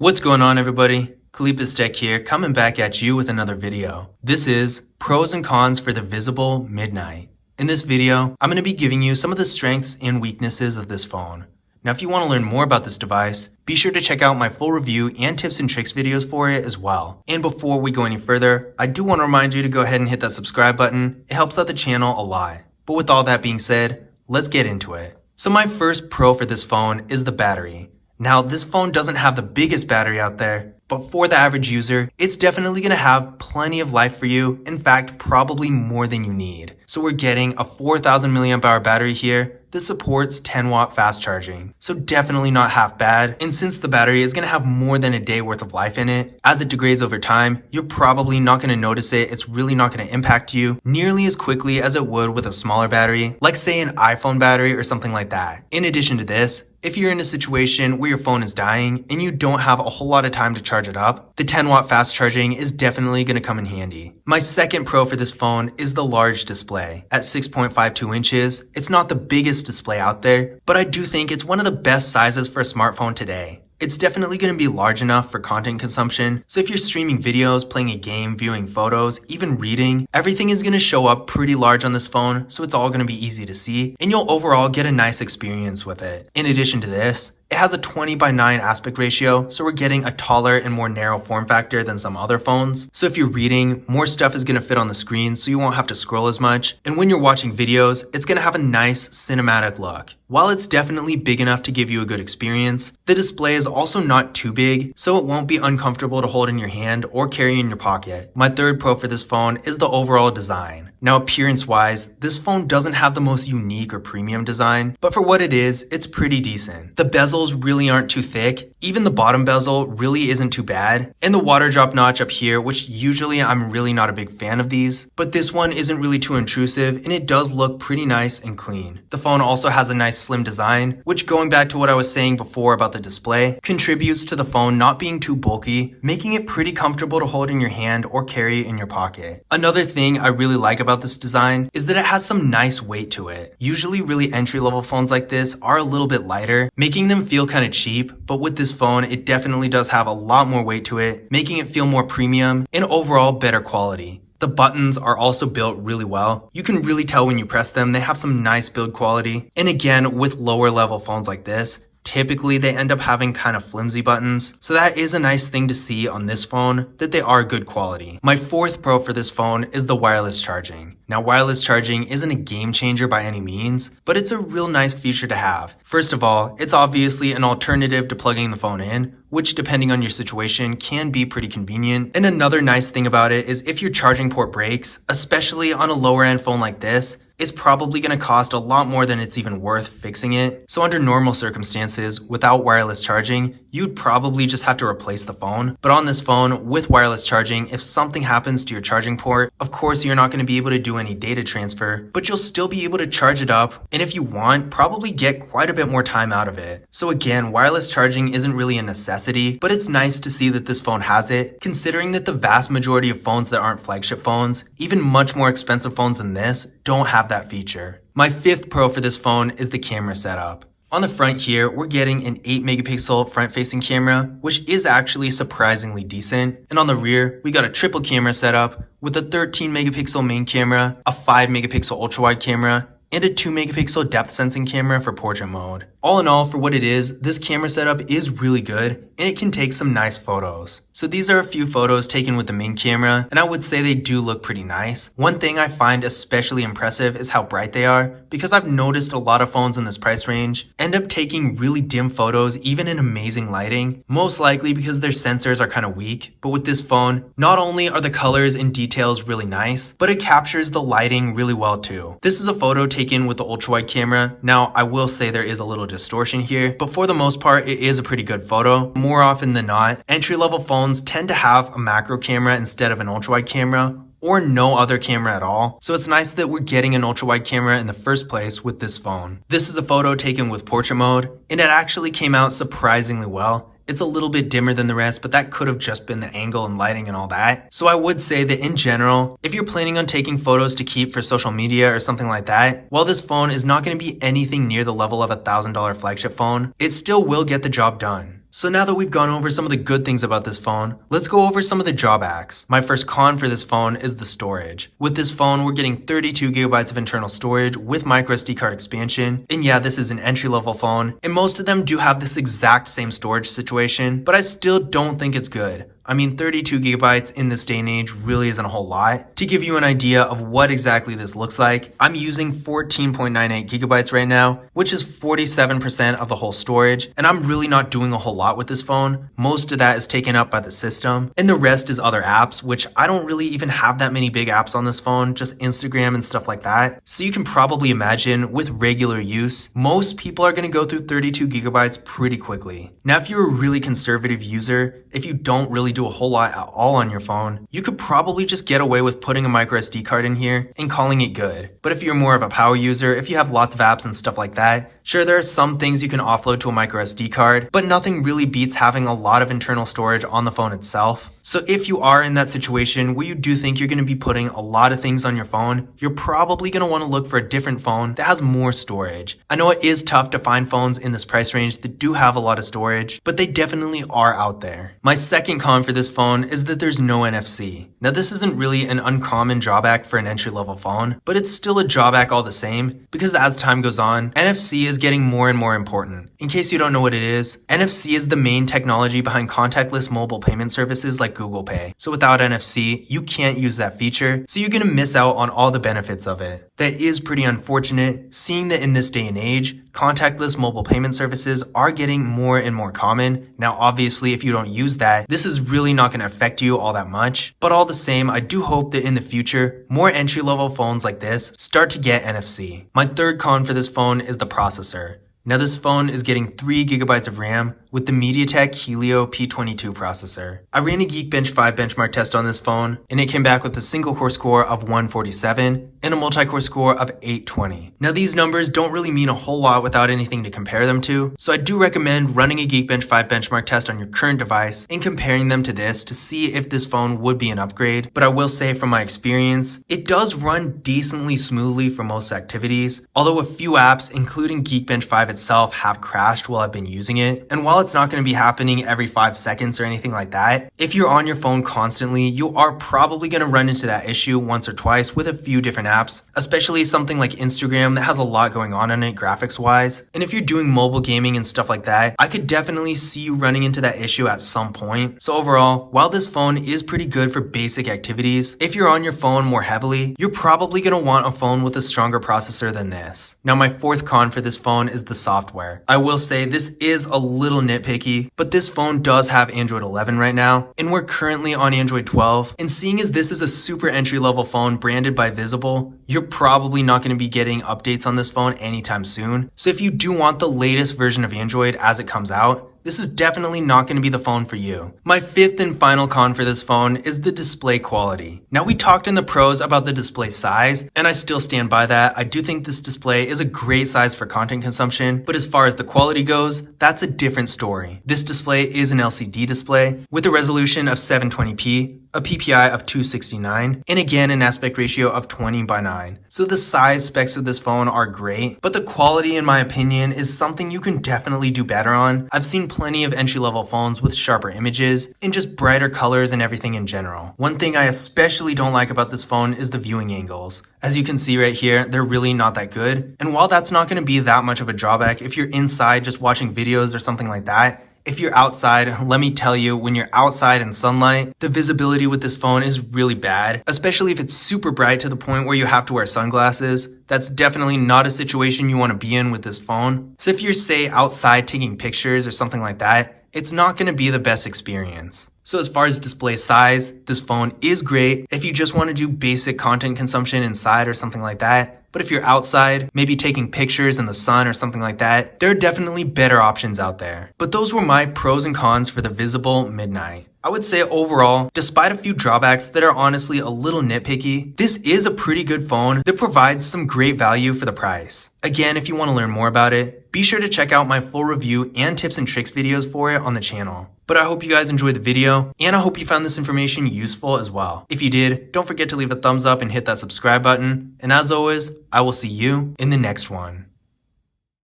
What's going on, everybody? Kalipis Tech here, coming back at you with another video. This is pros and cons for the Visible Midnight. In this video, I'm going to be giving you some of the strengths and weaknesses of this phone. Now, if you want to learn more about this device, be sure to check out my full review and tips and tricks videos for it as well. And before we go any further, I do want to remind you to go ahead and hit that subscribe button. It helps out the channel a lot. But with all that being said, let's get into it. So my first pro for this phone is the battery. Now, this phone doesn't have the biggest battery out there, but for the average user, it's definitely going to have plenty of life for you. In fact, probably more than you need. So we're getting a 4,000 milliamp hour battery here. This supports 10 watt fast charging, so definitely not half bad. And since the battery is going to have more than a day worth of life in it, as it degrades over time, you're probably not going to notice it. It's really not going to impact you nearly as quickly as it would with a smaller battery, like say an iPhone battery or something like that. In addition to this, if you're in a situation where your phone is dying and you don't have a whole lot of time to charge it up, the 10 watt fast charging is definitely going to come in handy. My second pro for this phone is the large display. At 6.52 inches, it's not the biggest display out there, but I do think it's one of the best sizes for a smartphone today. It's definitely going to be large enough for content consumption, so if you're streaming videos, playing a game, viewing photos, even reading, everything is going to show up pretty large on this phone, so it's all going to be easy to see, and you'll overall get a nice experience with it. In addition to this, it has a 20:9 aspect ratio, so we're getting a taller and more narrow form factor than some other phones. So if you're reading, more stuff is going to fit on the screen, so you won't have to scroll as much. And when you're watching videos, it's going to have a nice cinematic look. While it's definitely big enough to give you a good experience, the display is also not too big, so it won't be uncomfortable to hold in your hand or carry in your pocket. My third pro for this phone is the overall design. Now, appearance-wise, this phone doesn't have the most unique or premium design, but for what it is, it's pretty decent. The bezels really aren't too thick, even the bottom bezel really isn't too bad, and the water drop notch up here, which usually I'm really not a big fan of these, but this one isn't really too intrusive and it does look pretty nice and clean. The phone also has a nice slim design, which, going back to what I was saying before about the display, contributes to the phone not being too bulky, making it pretty comfortable to hold in your hand or carry in your pocket. Another thing I really like about this design is that it has some nice weight to it. Usually really entry-level phones like this are a little bit lighter, making them feel kind of cheap, but with this phone it definitely does have a lot more weight to it, making it feel more premium and overall better quality. The buttons are also built really well. You can really tell when you press them, they have some nice build quality. And again, with lower level phones like this, typically they end up having kind of flimsy buttons, so that is a nice thing to see on this phone, that they are good quality. My fourth pro for this phone is the wireless charging. Now, wireless charging isn't a game changer by any means, but it's a real nice feature to have. First of all, it's obviously an alternative to plugging the phone in, which depending on your situation can be pretty convenient. And another nice thing about it is if your charging port breaks, especially on a lower end phone like this, it's probably going to cost a lot more than it's even worth fixing it. So under normal circumstances, without wireless charging, you'd probably just have to replace the phone. But on this phone, with wireless charging, if something happens to your charging port, of course you're not going to be able to do any data transfer, but you'll still be able to charge it up, and if you want, probably get quite a bit more time out of it. So again, wireless charging isn't really a necessity, but it's nice to see that this phone has it, considering that the vast majority of phones that aren't flagship phones, even much more expensive phones than this, don't have that feature. My fifth pro for this phone is the camera setup. On the front here, we're getting an 8 megapixel front-facing camera, which is actually surprisingly decent. And on the rear, we got a triple camera setup with a 13 megapixel main camera, a 5 megapixel ultra-wide camera, and a 2 megapixel depth sensing camera for portrait mode. All in all, for what it is, this camera setup is really good and it can take some nice photos. So these are a few photos taken with the main camera, and I would say they do look pretty nice. One thing I find especially impressive is how bright they are, because I've noticed a lot of phones in this price range end up taking really dim photos even in amazing lighting, most likely because their sensors are kind of weak. But with this phone, not only are the colors and details really nice, but it captures the lighting really well too. This is a photo taken with the ultra-wide camera. Now, I will say there is a little distortion here, but for the most part, it is a pretty good photo. More often than not, entry-level phones tend to have a macro camera instead of an ultra-wide camera, or no other camera at all. So it's nice that we're getting an ultra-wide camera in the first place with this phone. This is a photo taken with portrait mode, and it actually came out surprisingly well. It's a little bit dimmer than the rest, but that could have just been the angle and lighting and all that. So I would say that in general, if you're planning on taking photos to keep for social media or something like that, while this phone is not going to be anything near the level of $1,000 flagship phone, it still will get the job done. So now that we've gone over some of the good things about this phone, let's go over some of the drawbacks. My first con for this phone is the storage. With this phone, we're getting 32 gigabytes of internal storage with microSD card expansion. And yeah, this is an entry-level phone, and most of them do have this exact same storage situation, but I still don't think it's good. I mean, 32 gigabytes in this day and age really isn't a whole lot. To give you an idea of what exactly this looks like, I'm using 14.98 gigabytes right now, which is 47% of the whole storage, and I'm really not doing a whole lot with this phone. Most of that is taken up by the system, and the rest is other apps, which I don't really even have that many big apps on this phone, just Instagram and stuff like that. So you can probably imagine, with regular use, most people are going to go through 32 gigabytes pretty quickly. Now, if you're a really conservative user, if you don't really do a whole lot at all on your phone, you could probably just get away with putting a microSD card in here and calling it good. But if you're more of a power user, if you have lots of apps and stuff like that, sure, there are some things you can offload to a microSD card, but nothing really beats having a lot of internal storage on the phone itself. So if you are in that situation where you do think you're going to be putting a lot of things on your phone, you're probably going to want to look for a different phone that has more storage. I know it is tough to find phones in this price range that do have a lot of storage, but they definitely are out there. My second con for this phone is that there's no NFC. Now, this isn't really an uncommon drawback for an entry-level phone, but it's still a drawback all the same, because as time goes on, NFC is getting more and more important. In case you don't know what it is, NFC is the main technology behind contactless mobile payment services like Google Pay. So without NFC, you can't use that feature, so you're going to miss out on all the benefits of it. That is pretty unfortunate, seeing that in this day and age, contactless mobile payment services are getting more and more common. Now, obviously, if you don't use that, this is really not going to affect you all that much. But all the same, I do hope that in the future, more entry-level phones like this start to get NFC. My third con for this phone is the processor. Now, this phone is getting 3 gigabytes of RAM with the MediaTek Helio P22 processor. I ran a Geekbench 5 benchmark test on this phone, and it came back with a single core score of 147 and a multi-core score of 820. Now, these numbers don't really mean a whole lot without anything to compare them to, so I do recommend running a Geekbench 5 benchmark test on your current device and comparing them to this to see if this phone would be an upgrade. But I will say from my experience, it does run decently smoothly for most activities, although a few apps, including Geekbench 5 itself, have crashed while I've been using it. And while it's not going to be happening every 5 seconds or anything like that, if you're on your phone constantly, you are probably going to run into that issue once or twice with a few different apps, especially something like Instagram that has a lot going on it graphics wise. And if you're doing mobile gaming and stuff like that, I could definitely see you running into that issue at some point. So overall, while this phone is pretty good for basic activities, if you're on your phone more heavily, you're probably going to want a phone with a stronger processor than this. Now, my fourth con for this phone is the software. I will say this is a little nitpicky, but this phone does have Android 11 right now, and we're currently on Android 12. And seeing as this is a super entry-level phone branded by Visible, you're probably not going to be getting updates on this phone anytime soon. So if you do want the latest version of Android as it comes out, this is definitely not going to be the phone for you. My fifth and final con for this phone is the display quality. Now, we talked in the pros about the display size, and I still stand by that. I do think this display is a great size for content consumption, but as far as the quality goes, that's a different story. This display is an LCD display with a resolution of 720p, a PPI of 269, and again an aspect ratio of 20:9. So the size specs of this phone are great, but the quality, in my opinion, is something you can definitely do better on. I've seen plenty of entry-level phones with sharper images and just brighter colors and everything in general. One thing I especially don't like about this phone is the viewing angles. As you can see right here, they're really not that good. And while that's not going to be that much of a drawback if you're inside just watching videos or something like that, if you're outside, let me tell you, when you're outside in sunlight, the visibility with this phone is really bad, especially if it's super bright to the point where you have to wear sunglasses. That's definitely not a situation you want to be in with this phone. So if you're, say, outside taking pictures or something like that, it's not going to be the best experience. So as far as display size, this phone is great if you just want to do basic content consumption inside or something like that. But if you're outside, maybe taking pictures in the sun or something like that, there are definitely better options out there. But those were my pros and cons for the Visible Midnight. I would say overall, despite a few drawbacks that are honestly a little nitpicky, this is a pretty good phone that provides some great value for the price. Again, if you want to learn more about it, be sure to check out my full review and tips and tricks videos for it on the channel. But I hope you guys enjoyed the video, and I hope you found this information useful as well. If you did, don't forget to leave a thumbs up and hit that subscribe button. And as always, I will see you in the next one.